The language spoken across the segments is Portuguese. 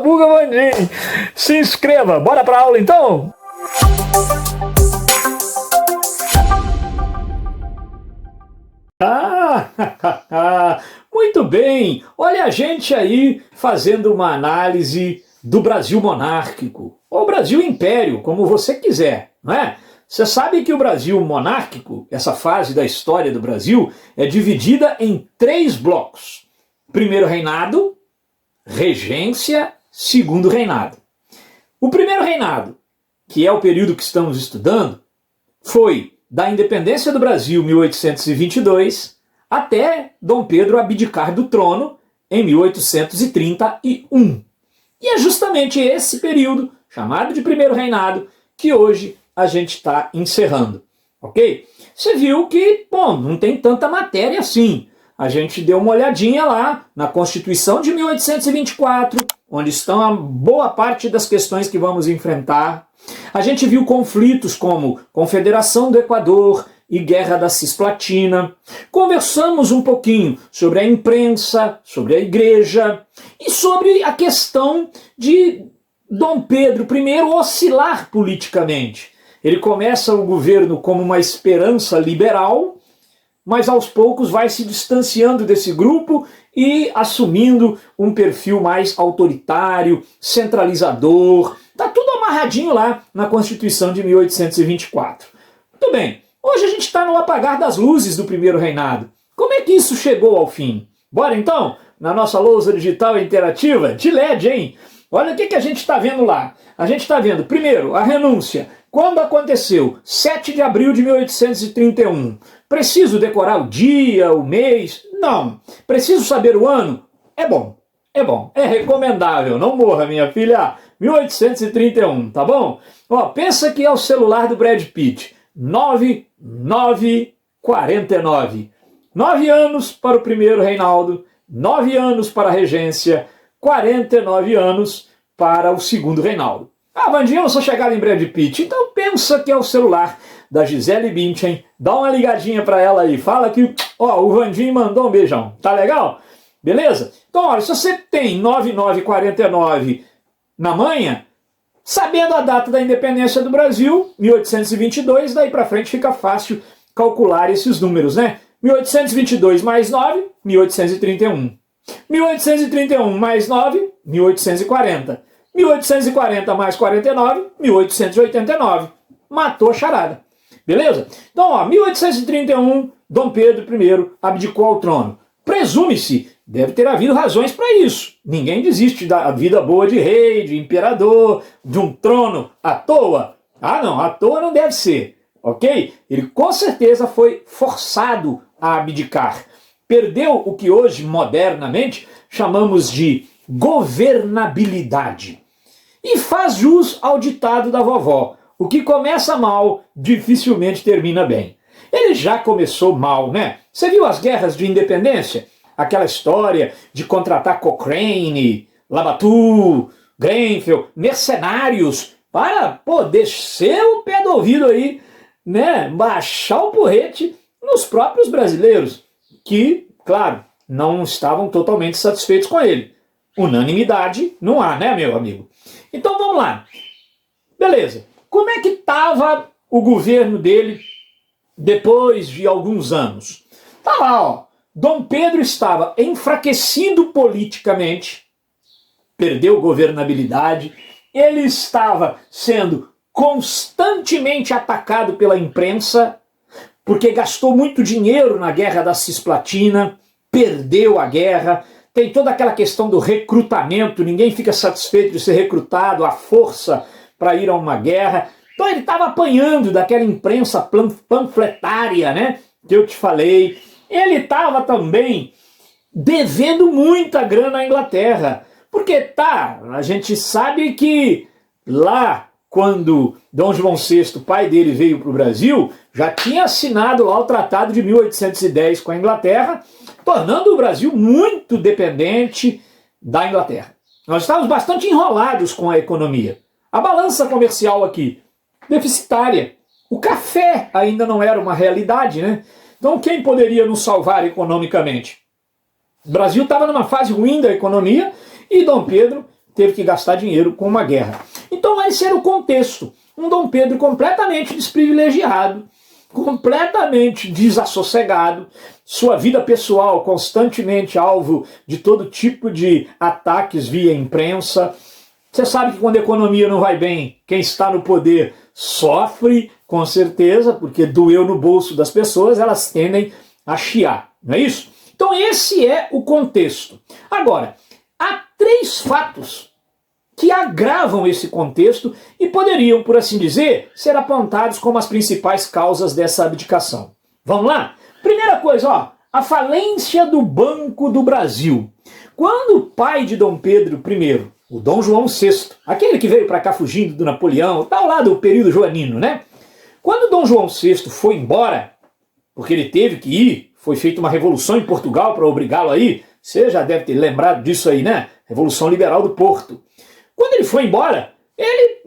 Buga Vandim. Se inscreva, bora pra aula então? Muito bem, olha a gente aí fazendo uma análise do Brasil monárquico, ou Brasil império, como você quiser, não é? Você sabe que o Brasil monárquico, essa fase da história do Brasil, é dividida em 3 blocos. Primeiro reinado, regência, segundo reinado. O primeiro reinado, que é o período que estamos estudando, foi da independência do Brasil, 1822, até Dom Pedro abdicar do trono em 1831. E é justamente esse período, chamado de primeiro reinado, que hoje a gente está encerrando, ok? Você viu que, bom, não tem tanta matéria assim. A gente deu uma olhadinha lá na Constituição de 1824, onde estão a boa parte das questões que vamos enfrentar. A gente viu conflitos como Confederação do Equador e Guerra da Cisplatina. Conversamos um pouquinho sobre a imprensa, sobre a igreja e sobre a questão de Dom Pedro I oscilar politicamente. Ele começa o governo como uma esperança liberal, mas aos poucos vai se distanciando desse grupo e assumindo um perfil mais autoritário, centralizador. Está tudo amarradinho lá na Constituição de 1824. Muito bem, hoje a gente está no apagar das luzes do primeiro reinado. Como é que isso chegou ao fim? Bora então, na nossa lousa digital interativa de LED, hein? Olha o que a gente está vendo lá. A gente está vendo, primeiro, a renúncia. Quando aconteceu? 7 de abril de 1831. Preciso decorar o dia, o mês? Não. Preciso saber o ano? É bom. É bom. É recomendável. Não morra, minha filha. 1831, tá bom? Ó, pensa que é o celular do Brad Pitt. 9949. 9 anos para o primeiro reinado, 9 anos para a regência, 49 anos para o segundo reinado. Ah, Vandinho, eu não sou chegado em Brad Pitt, então pensa que é o celular da Gisele Bündchen, dá uma ligadinha para ela aí, fala que ó, o Vandinho mandou um beijão, tá legal? Beleza? Então, olha, se você tem 9949 na manha, sabendo a data da independência do Brasil, 1822, daí para frente fica fácil calcular esses números, né? 1822 mais 9, 1831. 1831 mais 9, 1840. 1840 mais 49, 1889. Matou a charada. Beleza? Então, ó, 1831, Dom Pedro I abdicou ao trono. Presume-se, deve ter havido razões para isso. Ninguém desiste da vida boa de rei, de imperador, de um trono à toa. Ah, não, à toa não deve ser. Ok? Ele com certeza foi forçado a abdicar. Perdeu o que hoje, modernamente, chamamos de governabilidade. E faz jus ao ditado da vovó: o que começa mal, dificilmente termina bem. Ele já começou mal, né? Você viu as guerras de independência? Aquela história de contratar Cochrane, Labatou, Grenfell, mercenários, para poder descer o pé do ouvido aí, né? Baixar o porrete nos próprios brasileiros, que, claro, não estavam totalmente satisfeitos com ele. Unanimidade não há, né, meu amigo? Então vamos lá. Beleza. Como é que estava o governo dele depois de alguns anos? Tá lá, ó. Dom Pedro estava enfraquecido politicamente, perdeu governabilidade, ele estava sendo constantemente atacado pela imprensa, porque gastou muito dinheiro na Guerra da Cisplatina, perdeu a guerra. Tem toda aquela questão do recrutamento, ninguém fica satisfeito de ser recrutado à força para ir a uma guerra. Então ele estava apanhando daquela imprensa panfletária, né, que eu te falei. Ele estava também devendo muita grana à Inglaterra. Porque a gente sabe que lá, quando Dom João VI, pai dele, veio para o Brasil, já tinha assinado lá o Tratado de 1810 com a Inglaterra, tornando o Brasil muito dependente da Inglaterra. Nós estávamos bastante enrolados com a economia. A balança comercial aqui, deficitária. O café ainda não era uma realidade, né? Então quem poderia nos salvar economicamente? O Brasil estava numa fase ruim da economia e Dom Pedro teve que gastar dinheiro com uma guerra. Então esse era o contexto. Um Dom Pedro completamente desprivilegiado, completamente desassossegado, sua vida pessoal constantemente alvo de todo tipo de ataques via imprensa. Você sabe que quando a economia não vai bem, quem está no poder sofre, com certeza, porque doeu no bolso das pessoas, elas tendem a chiar, não é isso? Então esse é o contexto. Agora, há 3 fatos que agravam esse contexto e poderiam, por assim dizer, ser apontados como as principais causas dessa abdicação. Vamos lá? Primeira coisa, ó, a falência do Banco do Brasil. Quando o pai de Dom Pedro I, o Dom João VI, aquele que veio para cá fugindo do Napoleão, tal lá do período joanino, né? Quando Dom João VI foi embora, porque ele teve que ir, foi feita uma revolução em Portugal para obrigá-lo a ir, você já deve ter lembrado disso aí, né? Revolução Liberal do Porto. Quando ele foi embora, ele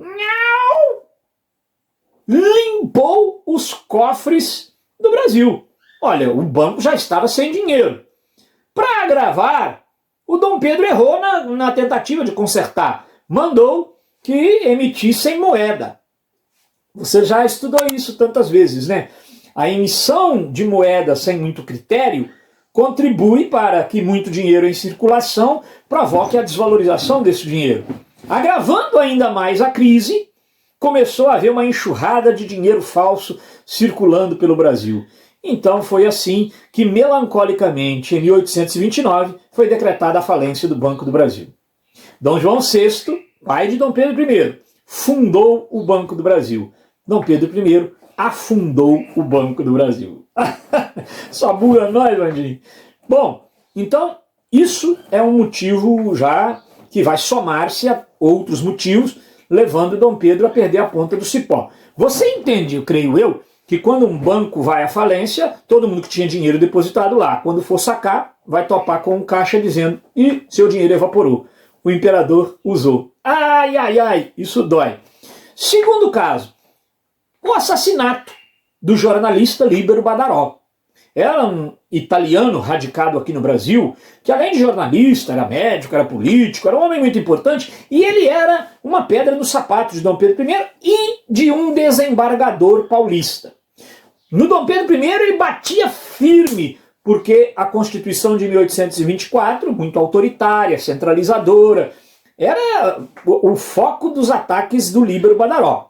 limpou os cofres do Brasil. Olha, o banco já estava sem dinheiro. Para agravar, o Dom Pedro errou na tentativa de consertar. Mandou que emitissem moeda. Você já estudou isso tantas vezes, né? A emissão de moeda sem muito critério contribui para que muito dinheiro em circulação provoque a desvalorização desse dinheiro. Agravando ainda mais a crise, começou a haver uma enxurrada de dinheiro falso circulando pelo Brasil. Então foi assim que, melancolicamente, em 1829, foi decretada a falência do Banco do Brasil. Dom João VI, pai de Dom Pedro I, fundou o Banco do Brasil. Dom Pedro I afundou o Banco do Brasil. Só buga nós, Vandinho. Bom, então isso é um motivo já que vai somar-se a outros motivos, levando Dom Pedro a perder a ponta do cipó. Você entende, eu creio eu, que quando um banco vai à falência, todo mundo que tinha dinheiro depositado lá, quando for sacar, vai topar com um caixa dizendo: "Ih, seu dinheiro evaporou, o imperador usou". Ai, ai, ai, isso dói. Segundo caso, o assassinato do jornalista Líbero Badaró. Era um italiano radicado aqui no Brasil, que além de jornalista, era médico, era político, era um homem muito importante, e ele era uma pedra no sapato de Dom Pedro I e de um desembargador paulista. No Dom Pedro I ele batia firme, porque a Constituição de 1824, muito autoritária, centralizadora, era o foco dos ataques do Líbero Badaró.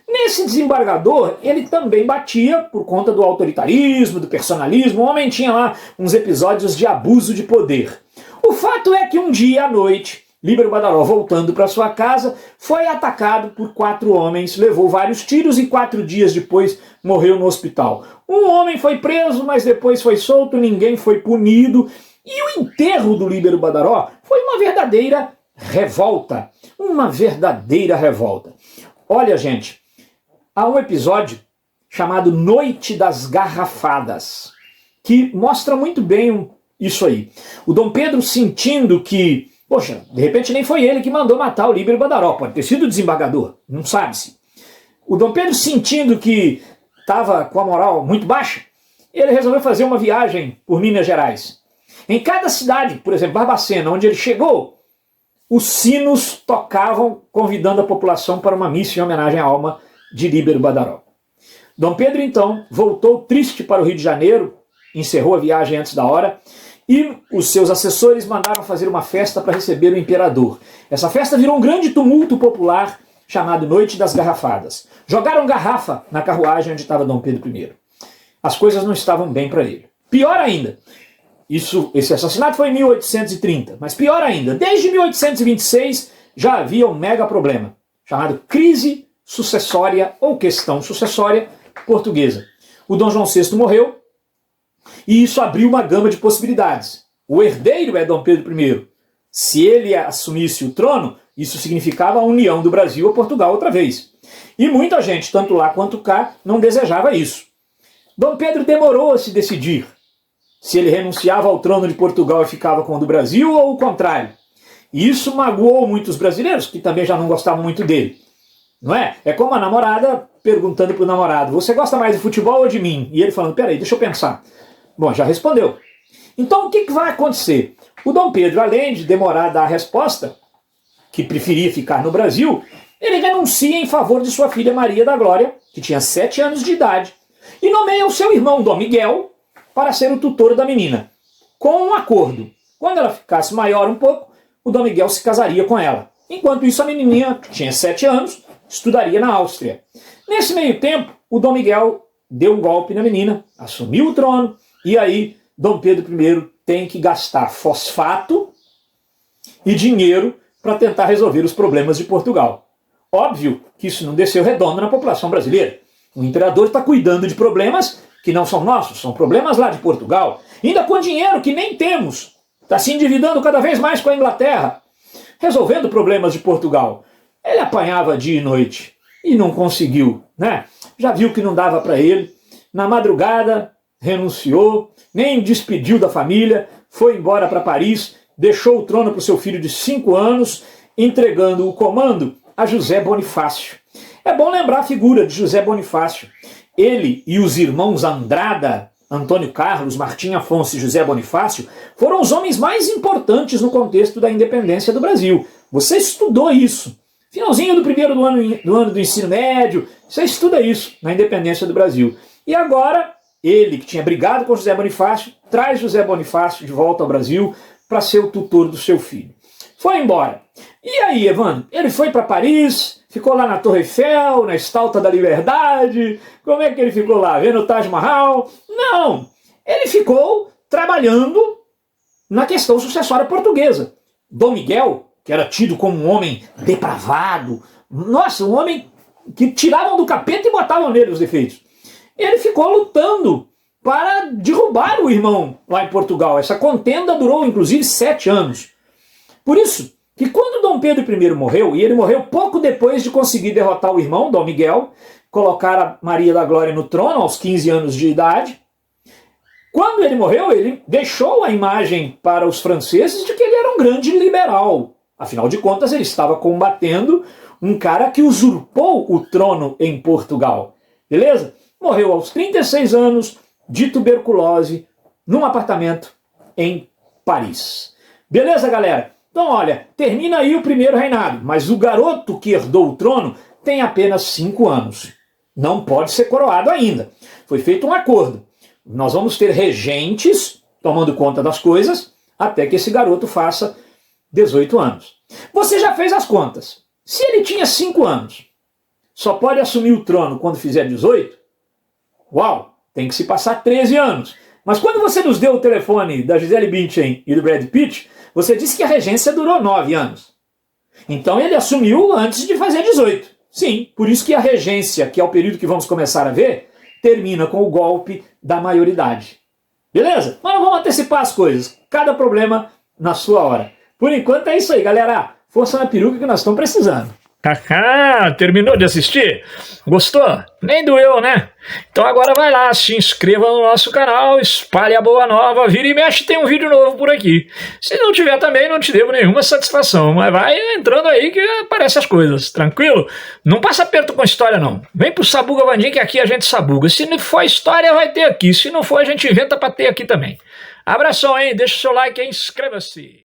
Nesse desembargador, ele também batia por conta do autoritarismo, do personalismo. O homem tinha lá uns episódios de abuso de poder. O fato é que um dia à noite, Líbero Badaró, voltando para sua casa, foi atacado por 4 homens, levou vários tiros e 4 dias depois morreu no hospital. Um homem foi preso, mas depois foi solto, ninguém foi punido. E o enterro do Líbero Badaró foi uma verdadeira revolta. Uma verdadeira revolta. Olha, gente, há um episódio chamado Noite das Garrafadas, que mostra muito bem isso aí. O Dom Pedro sentindo que, poxa, de repente nem foi ele que mandou matar o Líbero Badaró, pode ter sido o desembargador, não sabe-se. O Dom Pedro sentindo que estava com a moral muito baixa, ele resolveu fazer uma viagem por Minas Gerais. Em cada cidade, por exemplo, Barbacena, onde ele chegou, os sinos tocavam convidando a população para uma missa em homenagem à alma de Líbero Badaró. Dom Pedro, então, voltou triste para o Rio de Janeiro, encerrou a viagem antes da hora, e os seus assessores mandaram fazer uma festa para receber o imperador. Essa festa virou um grande tumulto popular chamado Noite das Garrafadas. Jogaram garrafa na carruagem onde estava Dom Pedro I. As coisas não estavam bem para ele. Pior ainda, esse assassinato foi em 1830, mas pior ainda, desde 1826 já havia um mega problema, chamado crise sucessória ou questão sucessória portuguesa. O Dom João VI morreu e isso abriu uma gama de possibilidades. O herdeiro é Dom Pedro I. Se ele assumisse o trono, isso significava a união do Brasil a Portugal outra vez. E muita gente, tanto lá quanto cá, não desejava isso. Dom Pedro demorou a se decidir se ele renunciava ao trono de Portugal e ficava com o do Brasil ou o contrário. E isso magoou muitos brasileiros, que também já não gostavam muito dele. Não é? É como a namorada perguntando para o namorado: você gosta mais de futebol ou de mim? E ele falando: peraí, deixa eu pensar. Bom, já respondeu. Então o que vai acontecer? O Dom Pedro, além de demorar a dar a resposta, que preferia ficar no Brasil, ele renuncia em favor de sua filha Maria da Glória, que tinha 7 anos de idade, e nomeia o seu irmão Dom Miguel para ser o tutor da menina, com um acordo. Quando ela ficasse maior um pouco, o Dom Miguel se casaria com ela. Enquanto isso, a menininha, que tinha 7 anos, estudaria na Áustria. Nesse meio tempo, o Dom Miguel deu um golpe na menina, assumiu o trono, e aí Dom Pedro I tem que gastar fosfato e dinheiro para tentar resolver os problemas de Portugal. Óbvio que isso não desceu redondo na população brasileira. O imperador está cuidando de problemas que não são nossos, são problemas lá de Portugal, ainda com dinheiro que nem temos. Está se endividando cada vez mais com a Inglaterra, resolvendo problemas de Portugal. Ele apanhava dia e noite e não conseguiu, né? Já viu que não dava para ele. Na madrugada, renunciou, nem despediu da família, foi embora para Paris, deixou o trono para o seu filho de 5 anos, entregando o comando a José Bonifácio. É bom lembrar a figura de José Bonifácio. Ele e os irmãos Andrada, Antônio Carlos, Martim Afonso e José Bonifácio, foram os homens mais importantes no contexto da independência do Brasil. Você estudou isso. Finalzinho do primeiro do ano do ensino médio, você estuda isso na independência do Brasil. E agora, ele, que tinha brigado com José Bonifácio, traz José Bonifácio de volta ao Brasil para ser o tutor do seu filho. Foi embora. E aí, Evandro? Ele foi para Paris, ficou lá na Torre Eiffel, na Estátua da Liberdade. Como é que ele ficou lá? Vendo o Taj Mahal? Não! Ele ficou trabalhando na questão sucessória portuguesa. Dom Miguel, que era tido como um homem depravado, nossa, um homem que tiravam do capeta e botavam nele os defeitos. Ele ficou lutando para derrubar o irmão lá em Portugal. Essa contenda durou, inclusive, 7 anos. Por isso, que quando Dom Pedro I morreu, e ele morreu pouco depois de conseguir derrotar o irmão, Dom Miguel, colocar a Maria da Glória no trono aos 15 anos de idade, quando ele morreu, ele deixou a imagem para os franceses de que ele era um grande liberal. Afinal de contas, ele estava combatendo um cara que usurpou o trono em Portugal. Beleza? Morreu aos 36 anos, de tuberculose, num apartamento em Paris. Beleza, galera? Então, olha, termina aí o primeiro reinado, mas o garoto que herdou o trono tem apenas 5 anos. Não pode ser coroado ainda. Foi feito um acordo. Nós vamos ter regentes tomando conta das coisas até que esse garoto faça 18 anos. Você já fez as contas. Se ele tinha 5 anos, só pode assumir o trono quando fizer 18? Uau, tem que se passar 13 anos. Mas quando você nos deu o telefone da Gisele Bündchen e do Brad Pitt, você disse que a regência durou 9 anos. Então ele assumiu antes de fazer 18. Sim, por isso que a regência, que é o período que vamos começar a ver, termina com o golpe da maioridade. Beleza? Mas não vamos antecipar as coisas. Cada problema na sua hora. Por enquanto é isso aí, galera. Força na peruca que nós estamos precisando. Terminou de assistir? Gostou? Nem doeu, né? Então agora vai lá, se inscreva no nosso canal, espalhe a boa nova, vira e mexe, tem um vídeo novo por aqui. Se não tiver também, não te devo nenhuma satisfação, mas vai entrando aí que aparecem as coisas, tranquilo? Não passa aperto com história não. Vem pro Sabuga Vandim que aqui a gente sabuga. Se não for história, vai ter aqui. Se não for, a gente inventa pra ter aqui também. Abração, hein? Deixa o seu like aí, inscreva-se.